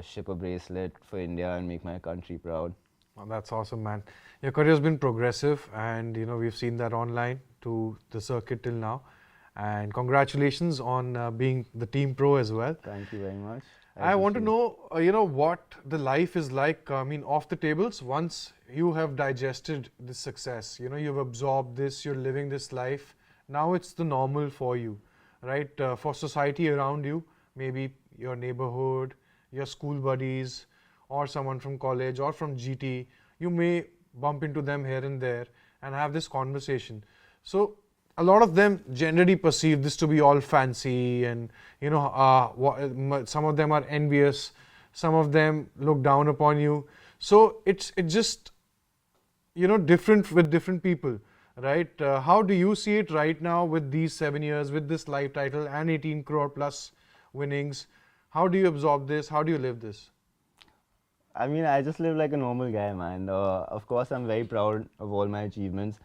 ship a bracelet for India and make my country proud. Well, that's awesome, man. Your career has been progressive, and you know we've seen that online to the circuit till now. And congratulations on being the team pro as well. Thank you very much. I want to know, you know, what the life is like. I mean, off the tables. Once you have digested this success, you know, you've absorbed this, you're living this life. Now it's the normal for you, right? For society around you, maybe your neighborhood, your school buddies, or someone from college or from GT. You may bump into them here and there and have this conversation. So a lot of them generally perceive this to be all fancy, and you know, some of them are envious, some of them look down upon you. So it's just, you know, different with different people, right? How do you see it right now with these 7 years, with this live title and 18 crore plus winnings? How do you absorb this? How do you live this? I mean, I just live like a normal guy, man. Of course, I'm very proud of all my achievements.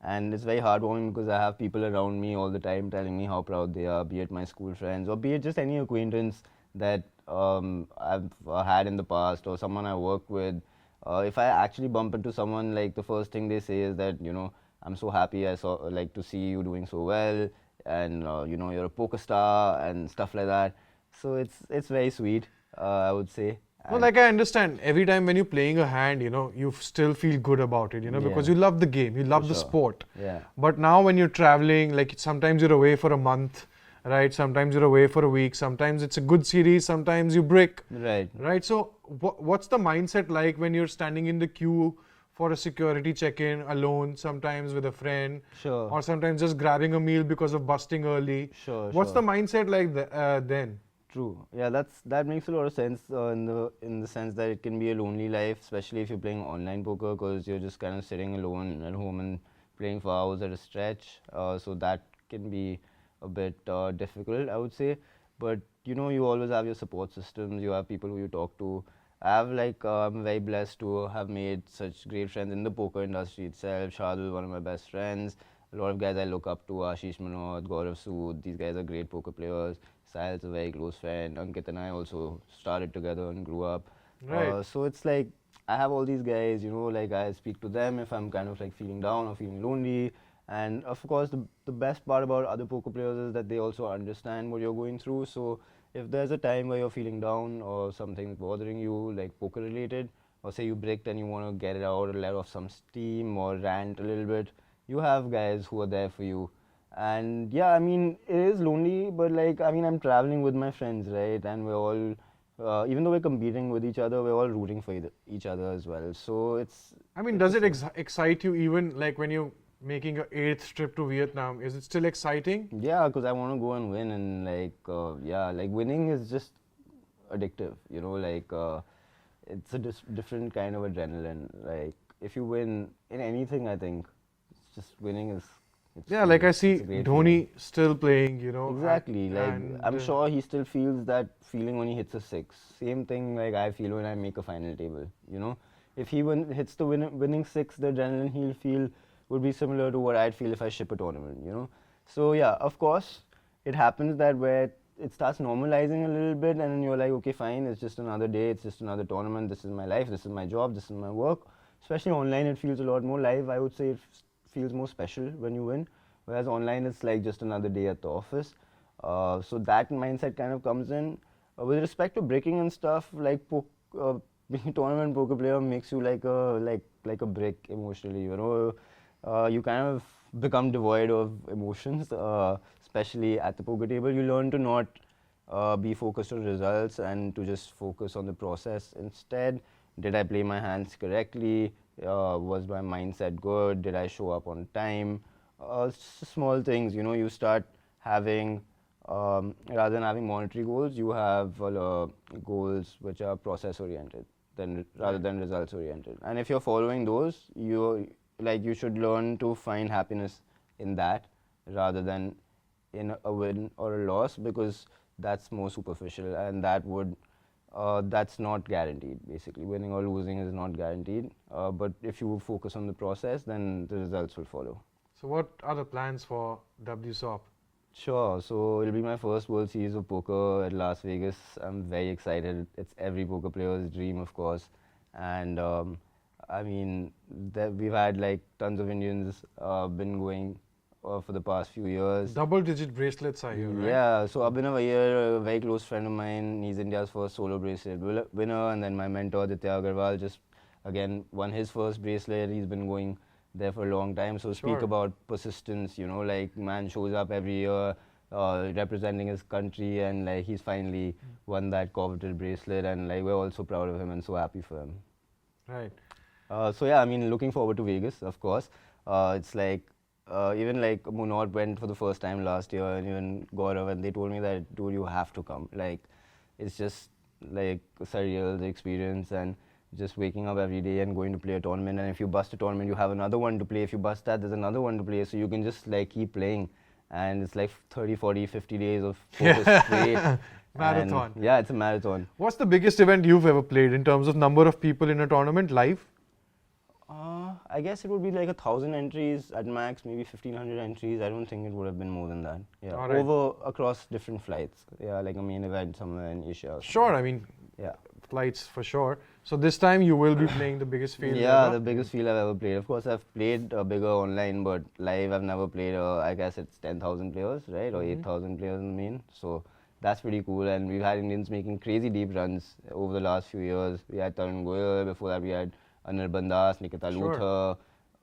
And it's very heartwarming because I have people around me all the time telling me how proud they are, be it my school friends or be it just any acquaintance that I've had in the past or someone I work with. If I actually bump into someone, like the first thing they say is that, you know, I'm so happy I saw like to see you doing so well, and you know, you're a poker star and stuff like that. So it's very sweet, I would say. Well, like I understand, every time when you're playing a hand, you know, you still feel good about it, you know, because you love the game, you love the sport. Yeah. But now when you're traveling, like sometimes you're away for a month, right? Sometimes you're away for a week. Sometimes it's a good series. Sometimes you break. Right. Right. So what's the mindset like when you're standing in the queue for a security check-in alone, sometimes with a friend, Sure. or sometimes just grabbing a meal because of busting early? Sure. What's the mindset like then? True. Yeah, that makes a lot of sense in the sense that it can be a lonely life, especially if you're playing online poker, because you're just kind of sitting alone at home and playing for hours at a stretch. So that can be a bit difficult, I would say. But you know, you always have your support systems. You have people who you talk to. I'm very blessed to have made such great friends in the poker industry itself. Shardul, one of my best friends. A lot of guys I look up to, Ashish Manod, Gaurav Sood. These guys are great poker players. Sahil's a very close friend. Ankit and I also started together and grew up. Right. So it's like I have all these guys, you know, like I speak to them if I'm kind of like feeling down or feeling lonely. And of course, the best part about other poker players is that they also understand what you're going through. So if there's a time where you're feeling down or something's bothering you, like poker related, or say you bricked and you want to get it out or let off some steam or rant a little bit, you have guys who are there for you. And yeah, I mean, it is lonely, but like, I mean, I'm traveling with my friends, right? And we're all, even though we're competing with each other, we're all rooting for each other as well. So it's. I mean, does it excite you even like when you're making a 8th trip to Vietnam? Is it still exciting? Yeah, because I want to go and win, and like, yeah, like winning is just addictive, you know, like, it's a different kind of adrenaline. Like, if you win in anything, I think, it's just winning is. Yeah, like I see Dhoni still playing, you know. Exactly, like I'm sure he still feels that feeling when he hits a 6. Same thing like I feel when I make a final table, you know. If he hits the winning 6, the adrenaline he'll feel would be similar to what I'd feel if I ship a tournament, you know. So yeah, of course, it happens that where it starts normalizing a little bit, and then you're like, okay, fine, it's just another day, it's just another tournament. This is my life, this is my job, this is my work. Especially online, it feels a lot more live. I would say it feels more special when you win, whereas online it's like just another day at the office. So that mindset kind of comes in. With respect to breaking and stuff, like being a tournament poker player makes you like a brick emotionally. You know, you kind of become devoid of emotions, especially at the poker table. You learn to not be focused on results and to just focus on the process instead. Did I play my hands correctly? Was my mindset good? Did I show up on time? Small things, you know, you start having, rather than having monetary goals, you have goals which are process oriented rather than results oriented. And if you're following those, you should learn to find happiness in that rather than in a win or a loss, because that's more superficial, and that's not guaranteed. Basically, winning or losing is not guaranteed. But if you focus on the process, then the results will follow. So what are the plans for WSOP? Sure. So it'll be my first World Series of Poker at Las Vegas. I'm very excited. It's every poker player's dream, of course. And I mean, we've had like tons of Indians been going for the past few years. Double-digit bracelets are here, right? Yeah, so Abhinav Iyer, a very close friend of mine, he's India's first solo bracelet winner, and then my mentor Aditya Agarwal just again won his first bracelet. He's been going there for a long time. So speak about persistence, you know, like man shows up every year representing his country, and like he's finally won that coveted bracelet, and like we're also proud of him and so happy for him. Right. So yeah, I mean, looking forward to Vegas, of course. It's like even like Munot went for the first time last year, and even Gaurav, and they told me that, dude, you have to come. Like, it's just like surreal, the experience, and just waking up every day and going to play a tournament. And if you bust a tournament, you have another one to play. If you bust that, there's another one to play. So you can just like keep playing. And it's like 30, 40, 50 days of focus straight. Marathon. And yeah, it's a marathon. What's the biggest event you've ever played in terms of number of people in a tournament live? I guess it would be like 1,000 entries at max, maybe 1,500 entries. I don't think it would have been more than that. Yeah, over across different flights. Yeah, like a main event somewhere in Asia. Sure, I mean, yeah, flights for sure. So this time you will be playing the biggest field. Yeah, ever? The biggest field I've ever played. Of course, I've played bigger online, but live I've never played. I guess it's 10,000 players, right, or 8,000 players in the main. So that's pretty cool. And we've had Indians making crazy deep runs over the last few years. We had Tarun Goyal. Before that, we had Anil Bandas, Nikita Luther,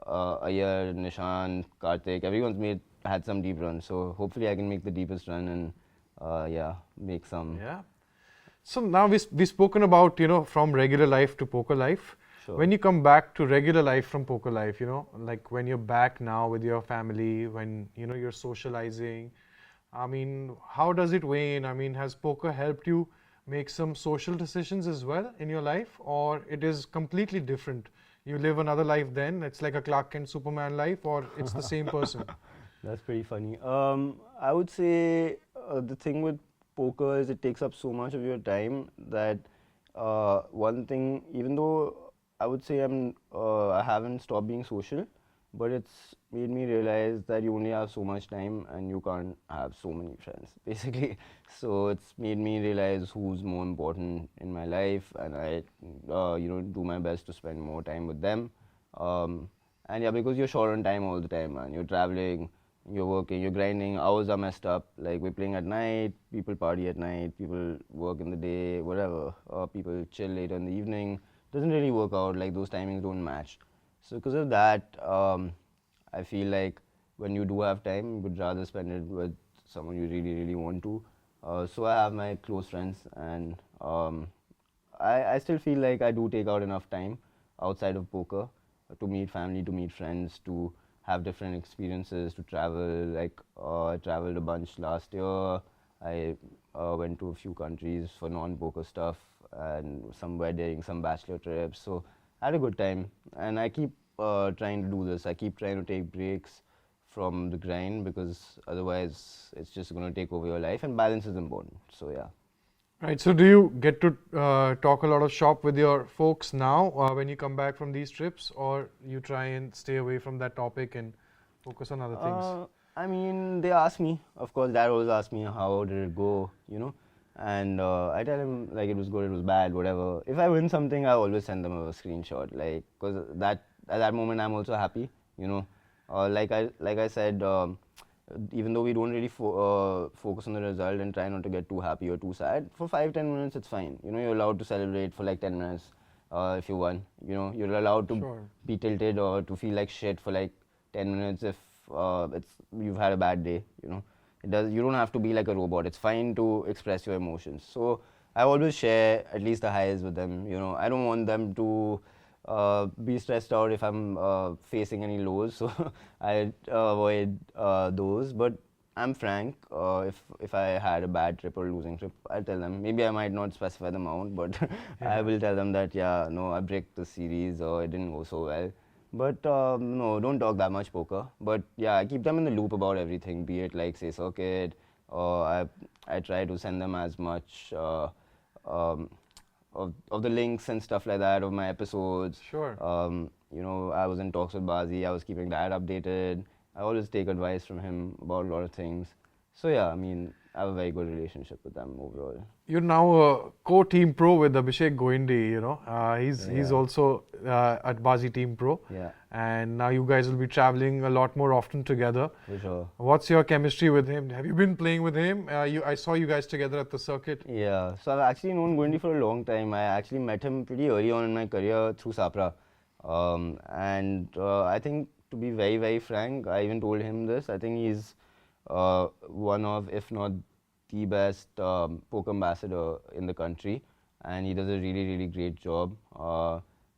Iyer, Nishan, Karthik. Everyone's had some deep runs. So hopefully I can make the deepest run and yeah, make some. Yeah. So now we've spoken about, you know, from regular life to poker life. Sure. When you come back to regular life from poker life, you know, like when you're back now with your family, when, you know, you're socializing, I mean, how does it wane? I mean, has poker helped you make some social decisions as well in your life, or it is completely different? You live another life then, it's like a Clark Kent Superman life, or it's the same person? That's pretty funny. I would say the thing with poker is it takes up so much of your time that one thing, even though I would say I haven't stopped being social, but it's made me realize that you only have so much time and you can't have so many friends, basically. So it's made me realize who's more important in my life, and I, do my best to spend more time with them. And yeah, because you're short on time all the time, man. You're traveling, you're working, you're grinding, hours are messed up. Like, we're playing at night, people party at night, people work in the day, whatever. People chill later in the evening. Doesn't really work out, like those timings don't match. So because of that, I feel like when you do have time, you would rather spend it with someone you really, really want to. So I have my close friends, and I still feel like I do take out enough time outside of poker to meet family, to meet friends, to have different experiences, to travel. Like, I traveled a bunch last year. I went to a few countries for non-poker stuff, and some weddings, some bachelor trips. So I had a good time, and I keep trying to do this. I keep trying to take breaks from the grind, because otherwise it's just going to take over your life, and balance is important. So yeah. Right. So, do you get to talk a lot of shop with your folks now when you come back from these trips, or you try and stay away from that topic and focus on other things? I mean, they ask me. Of course, dad always asks me how did it go, you know, and I tell him like it was good, it was bad, whatever. If I win something, I always send them a screenshot, like, cause that at that moment I'm also happy, you know. Like I said, even though we don't really focus on the result and try not to get too happy or too sad, for 5-10 minutes it's fine. You know, you're allowed to celebrate for like 10 minutes if you won. You know, you're allowed to Sure. be tilted or to feel like shit for like 10 minutes if you've had a bad day. You know, you don't have to be like a robot. It's fine to express your emotions. So I always share at least the highs with them. You know, I don't want them to be stressed out if I'm facing any lows, so I avoid those. But I'm frank. If I had a bad trip or losing trip, I'll tell them. Maybe I might not specify the amount, but I will tell them that yeah, no, I break the series or it didn't go so well. But no, don't talk that much poker. But yeah, I keep them in the loop about everything, be it like say circuit, or I try to send them as much um, of the links and stuff like that of my episodes. Sure. You know, I was in talks with Baazi. I was keeping that updated. I always take advice from him about a lot of things. So yeah, I mean, I have a very good relationship with them overall. You're now a co-team pro with Abhishek Goindi, you know. He's Yeah. also at Baazi Team Pro. Yeah, And now you guys will be traveling a lot more often together. for sure. What's your chemistry with him? Have you been playing with him? I saw you guys together at the circuit. Yeah, so I've actually known Gundi for a long time. I actually met him pretty early on in my career through Sapra. And I think, to be very, very frank, I even told him this. I think he's one of, if not the best poker ambassador in the country. And he does a really, really great job.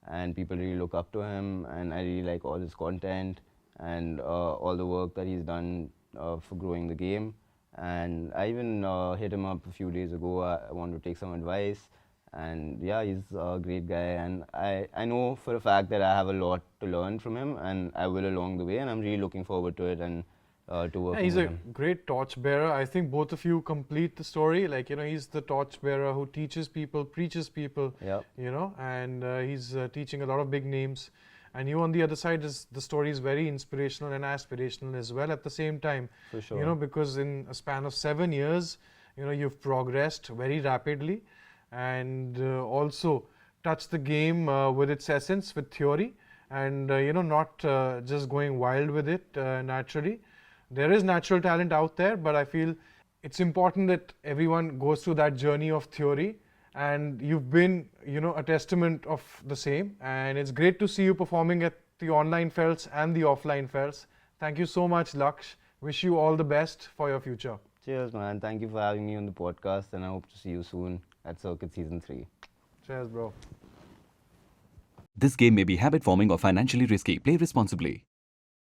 And people really look up to him. And I really like all his content and all the work that he's done for growing the game. And I even hit him up a few days ago. I wanted to take some advice, and yeah, he's a great guy. And I know for a fact that I have a lot to learn from him, and I will along the way. And I'm really looking forward to it and to Yeah, working he's with a him. great torchbearer. I think both of you complete the story. Like, you know, he's the torchbearer who teaches people, preaches people, Yep. you know, and he's teaching a lot of big names. And you on the other side, is the story is very inspirational and aspirational as well at the same time. For sure. You know, because in a span of 7 years, you know, you've progressed very rapidly and also touched the game with its essence, with theory, and, you know, not just going wild with it naturally. There is natural talent out there, but I feel it's important that everyone goes through that journey of theory, and you've been, you know, a testament of the same. And it's great to see you performing at the online felts and the offline felts. Thank you so much, Laksh. Wish you all the best for your future. Cheers, man. Thank you for having me on the podcast, and I hope to see you soon at Circuit Season 3. Cheers, bro. This game may be habit forming or financially risky. Play responsibly.